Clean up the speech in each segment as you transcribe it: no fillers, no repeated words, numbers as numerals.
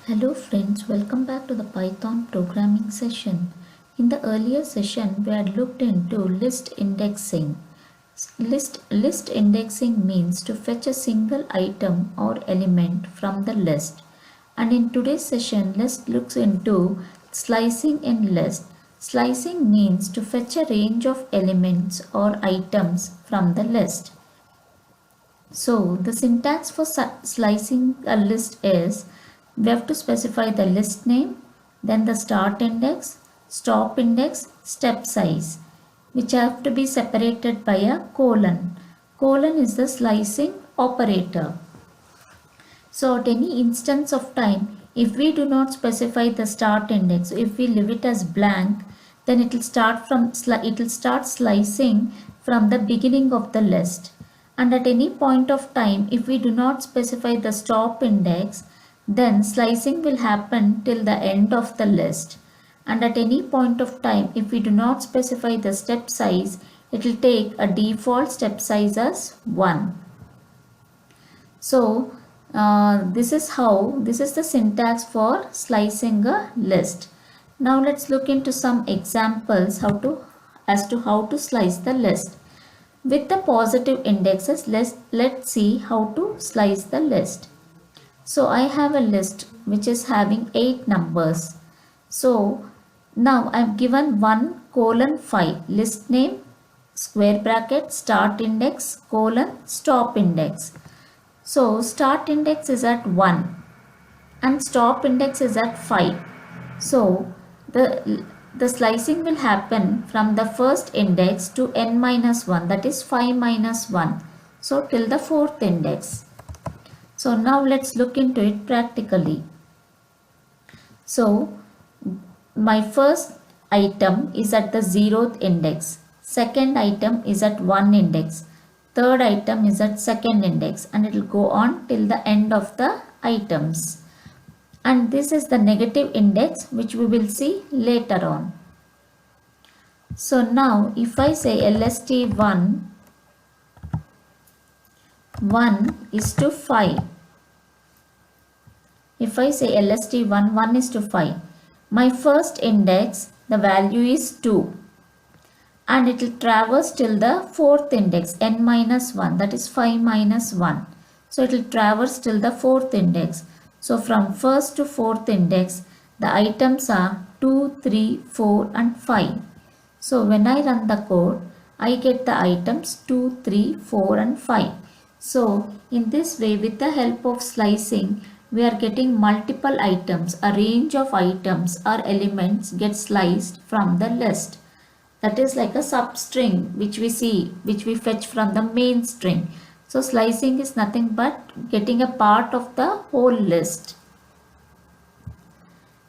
Hello friends, welcome back to the Python programming session. In the earlier session, we had looked into list indexing. List indexing means to fetch a single item or element from the list. And in today's session, let's look into slicing in list. Slicing means to fetch a range of elements or items from the list. So the syntax for slicing a list is we have to specify the list name, then the start index, stop index, step size, which have to be separated by a colon. Colon is the slicing operator. So at any instance of time, if we do not specify the start index, if we leave it as blank, then it will start slicing from the beginning of the list. And at any point of time, if we do not specify the stop index, then slicing will happen till the end of the list. And at any point of time, if we do not specify the step size, it will take a default step size as 1. So this is the syntax for slicing a list. Now let's look into some examples as to how to slice the list. With the positive indexes, let's see how to slice the list. So I have a list which is having 8 numbers. So now I've given 1:5 list name square bracket start index colon stop index. So start index is at 1 and stop index is at 5. So the slicing will happen from the first index to n minus 1, that is 5 minus 1. So till the fourth index. So now let's look into it practically. So my first item is at the 0th index. Second item is at 1 index. Third item is at second index, and it will go on till the end of the items. And this is the negative index which we will see later on. So now if I say LST1 1 is to 5. If I say LST1 1 is to 5. My first index, the value is 2. And it will traverse till the fourth index n minus 1, that is 5 minus 1. So it will traverse till the fourth index. So from first to fourth index the items are 2, 3, 4 and 5. So when I run the code, I get the items 2, 3, 4 and 5. So in this way, with the help of slicing, we are getting multiple items. A range of items or elements get sliced from the list. That is like a substring which we fetch from the main string. So slicing is nothing but getting a part of the whole list.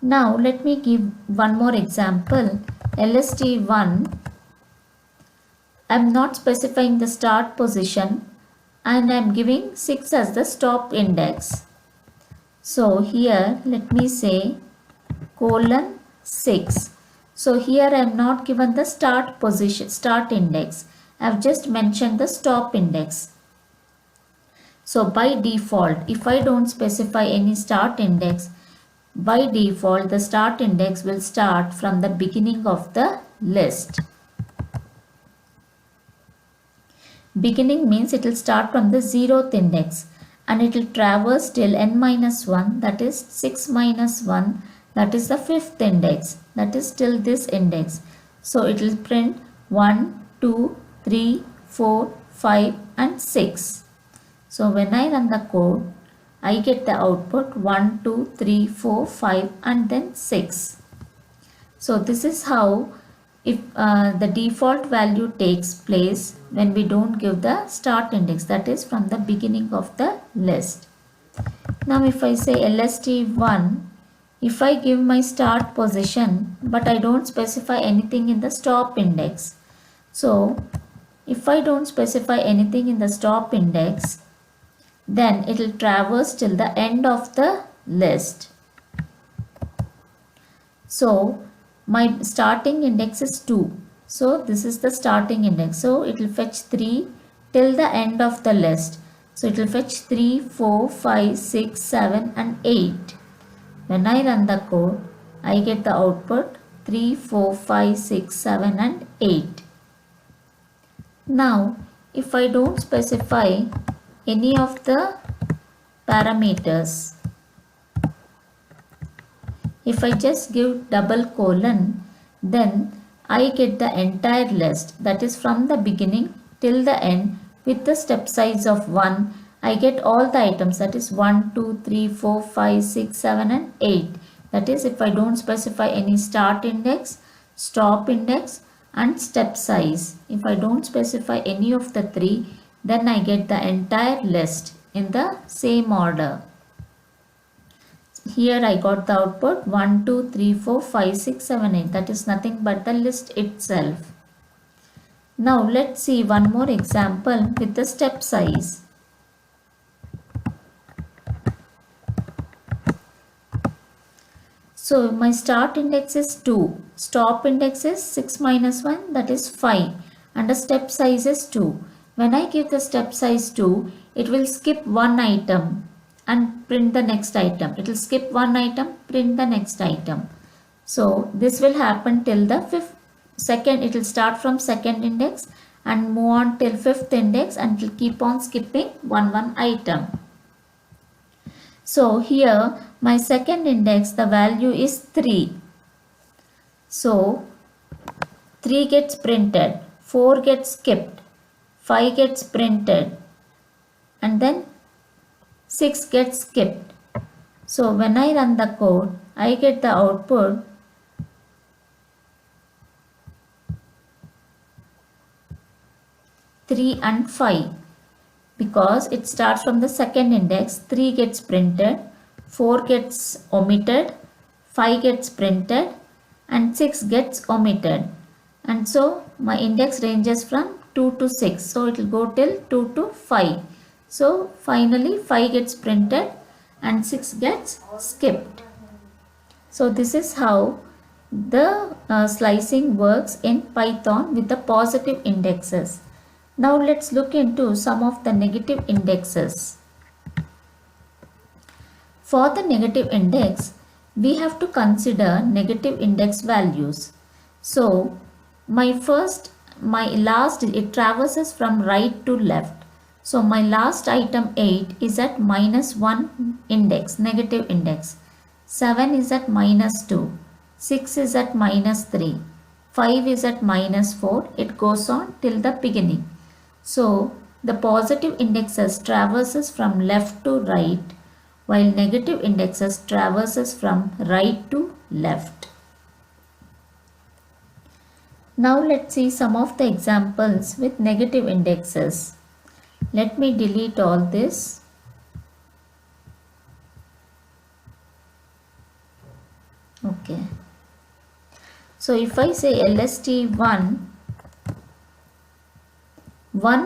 Now let me give one more example. LST1, I am not specifying the start position and I am giving 6 as the stop index. So here let me say colon 6. So here I am not given the start position, start index. I have just mentioned the stop index. So by default, if I don't specify any start index, by default the start index will start from the beginning of the list. Beginning means it will start from the 0th index and it will traverse till n minus 1, that is 6 minus 1, that is the 5th index, that is till this index. So it will print 1, 2, 3, 4, 5 and 6. So when I run the code, I get the output 1, 2, 3, 4, 5 and then 6. So this is how if the default value takes place when we don't give the start index, that is from the beginning of the list. Now if I say LST1, if I give my start position but I don't specify anything in the stop index. So if I don't specify anything in the stop index, then it will traverse till the end of the list. So my starting index is 2. So this is the starting index. So it will fetch 3 till the end of the list. So it will fetch 3, 4, 5, 6, 7 and 8. When I run the code, I get the output 3, 4, 5, 6, 7 and 8. Now, if I don't specify any of the parameters, if I just give double colon, then I get the entire list, that is from the beginning till the end with the step size of 1. I get all the items, that is 1, 2, 3, 4, 5, 6, 7 and 8. That is if I don't specify any start index, stop index and step size. If I don't specify any of the three, then I get the entire list in the same order. Here I got the output 1, 2, 3, 4, 5, 6, 7, 8. That is nothing but the list itself. Now let's see one more example with the step size. So my start index is 2, stop index is 6 minus 1, that is 5, and the step size is 2. When I give the step size 2, it will skip one item and print the next item. It will skip one item, print the next item. So this will happen till the second. It will start from second index and move on till fifth index and it will keep on skipping one item. So here my second index, the value is 3. So 3 gets printed, 4 gets skipped, 5 gets printed and then 6 gets skipped. So when I run the code, I get the output 3 and 5. Because it starts from the second index, 3 gets printed, 4 gets omitted, 5 gets printed and 6 gets omitted. And so my index ranges from 2 to 6. So it will go till 2 to 5. So finally 5 gets printed and 6 gets skipped. So this is how the slicing works in Python with the positive indexes. Now let's look into some of the negative indexes. For the negative index, we have to consider negative index values. So my last, it traverses from right to left. So my last item 8 is at -1 index, negative index. 7 is at -2. 6 is at -3. 5 is at -4. It goes on till the beginning. So the positive indexes traverses from left to right, while negative indexes traverses from right to left. Now let's see some of the examples with negative indexes. Let me delete all this. Okay. So if I say LST1 1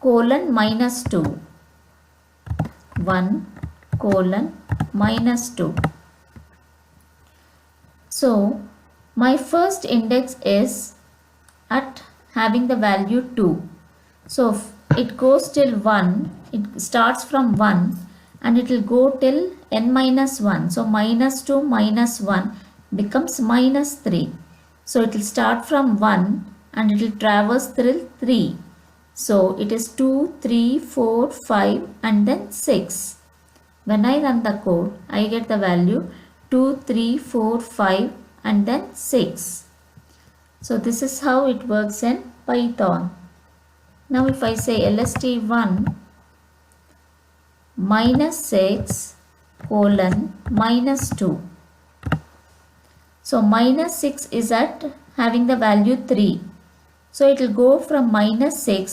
colon -2, 1 colon -2. So my first index is at having the value 2. So it goes till 1, it starts from 1 and it will go till n-1. So -2 minus 1 becomes -3. So it will start from 1 and it will traverse till 3. So it is 2, 3, 4, 5 and then 6. When I run the code, I get the value 2, 3, 4, 5 and then 6. So this is how it works in Python. Now if I say LST1 -6 colon -2. So -6 is at having the value 3. So it will go from -6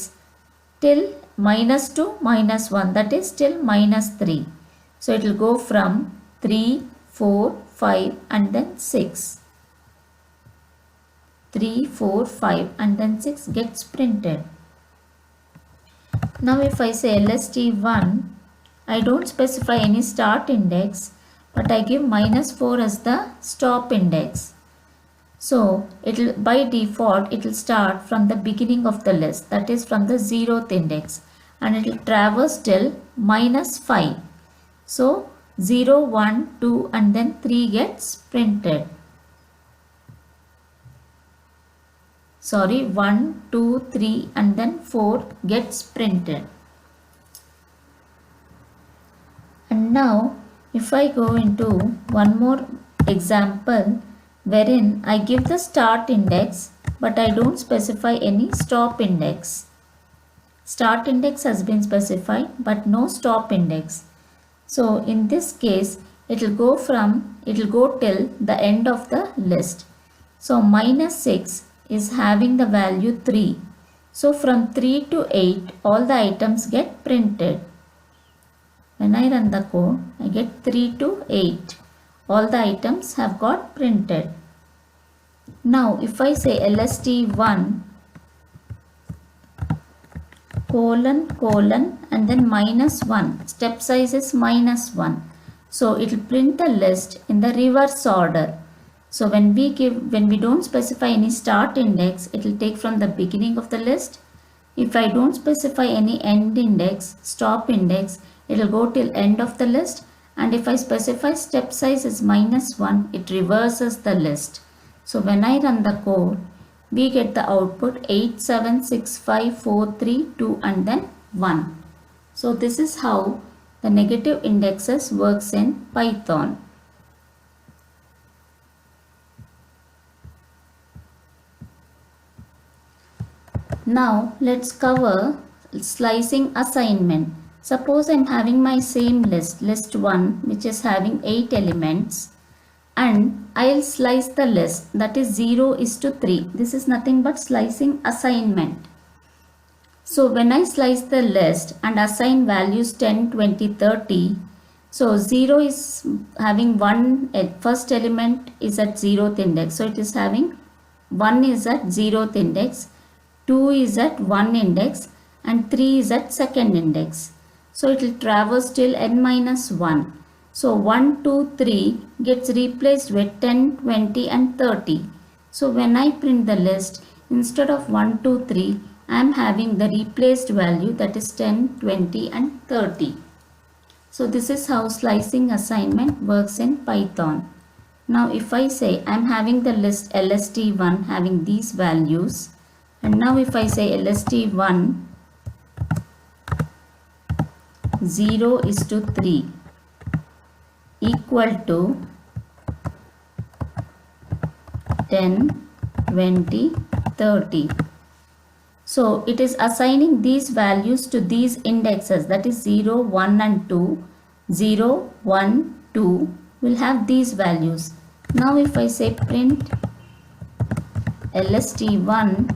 till -2 -1, that is till -3. So it will go from 3, 4, 5 and then 6. 3, 4, 5 and then 6 gets printed. Now if I say LST1, I don't specify any start index, but I give -4 as the stop index. So by default it will start from the beginning of the list, that is from the 0th index, and it will traverse till -5. So 0, 1, 2 and then 3 gets printed. Sorry, 1, 2, 3 and then 4 gets printed. And now if I go into one more example wherein I give the start index but I don't specify any stop index. Start index has been specified but no stop index. So in this case it will go till the end of the list. So -6 is having the value 3. So from 3 to 8 all the items get printed. When I run the code, I get 3 to 8. All the items have got printed. Now if I say LST1 ::, and then -1, step size is -1. So it will print the list in the reverse order. So when we don't specify any start index, it will take from the beginning of the list. If I don't specify any end index, stop index, it will go till end of the list. And if I specify step size is -1, it reverses the list. So when I run the code, we get the output 8, 7, 6, 5, 4, 3, 2 and then 1. So this is how the negative indexes works in Python. Now let's cover slicing assignment. Suppose I am having my same list 1, which is having 8 elements, and I'll slice the list, that is 0:3. This is nothing but slicing assignment. So when I slice the list and assign values 10, 20, 30, so 0 is having first element is at 0th index. So it is having 1 is at 0th index, 2 is at 1 index and 3 is at second index. So it will traverse till n-1. So 1, 2, 3 gets replaced with 10, 20 and 30. So when I print the list, instead of 1, 2, 3, I am having the replaced value, that is 10, 20 and 30. So this is how slicing assignment works in Python. Now if I say I am having the list LST1 having these values, and now if I say LST1 0:3 equal to 10, 20, 30. So it is assigning these values to these indexes, that is 0, 1 and 2. 0, 1, 2 will have these values. Now if I say print LST1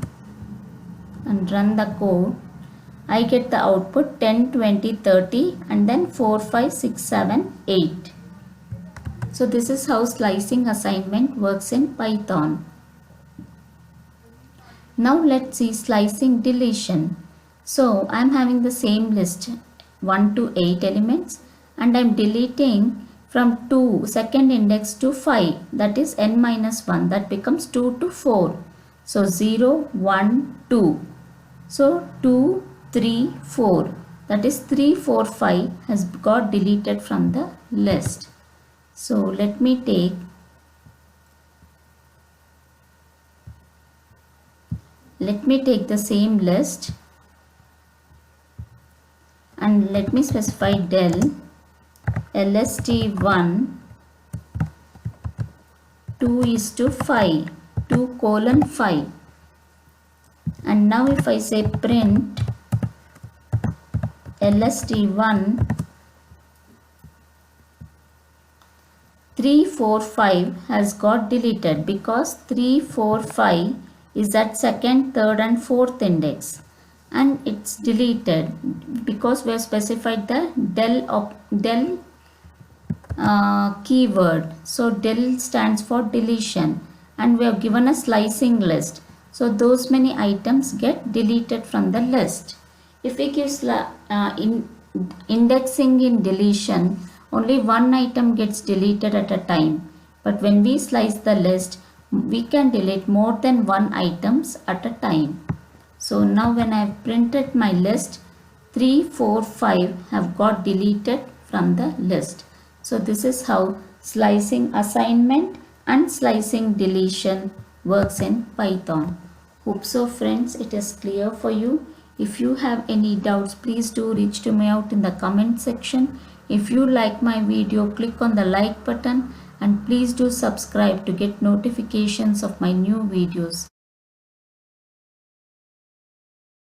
and run the code, I get the output 10, 20, 30 and then 4, 5, 6, 7, 8. So this is how slicing assignment works in Python. Now let's see slicing deletion. So I am having the same list 1 to 8 elements and I am deleting from 2 second index to 5, that is n-1, that becomes 2 to 4. So 0, 1, 2. So 2, 3, 4, that is 3, 4, 5 has got deleted from the list. So let me take the same list and let me specify del LST1 2:5, 2:5. And now if I say print LST1 3, 4, 5 has got deleted because 3, 4, 5 is at second, third and fourth index, and it's deleted because we have specified the del keyword. So del stands for deletion and we have given a slicing list. So those many items get deleted from the list. If we give indexing in deletion, only one item gets deleted at a time. But when we slice the list, we can delete more than one items at a time. So now when I have printed my list, 3, 4, 5 have got deleted from the list. So this is how slicing assignment and slicing deletion works in Python. Hope so friends, it is clear for you. If you have any doubts, please do reach to me out in the comment section. If you like my video, click on the like button and please do subscribe to get notifications of my new videos.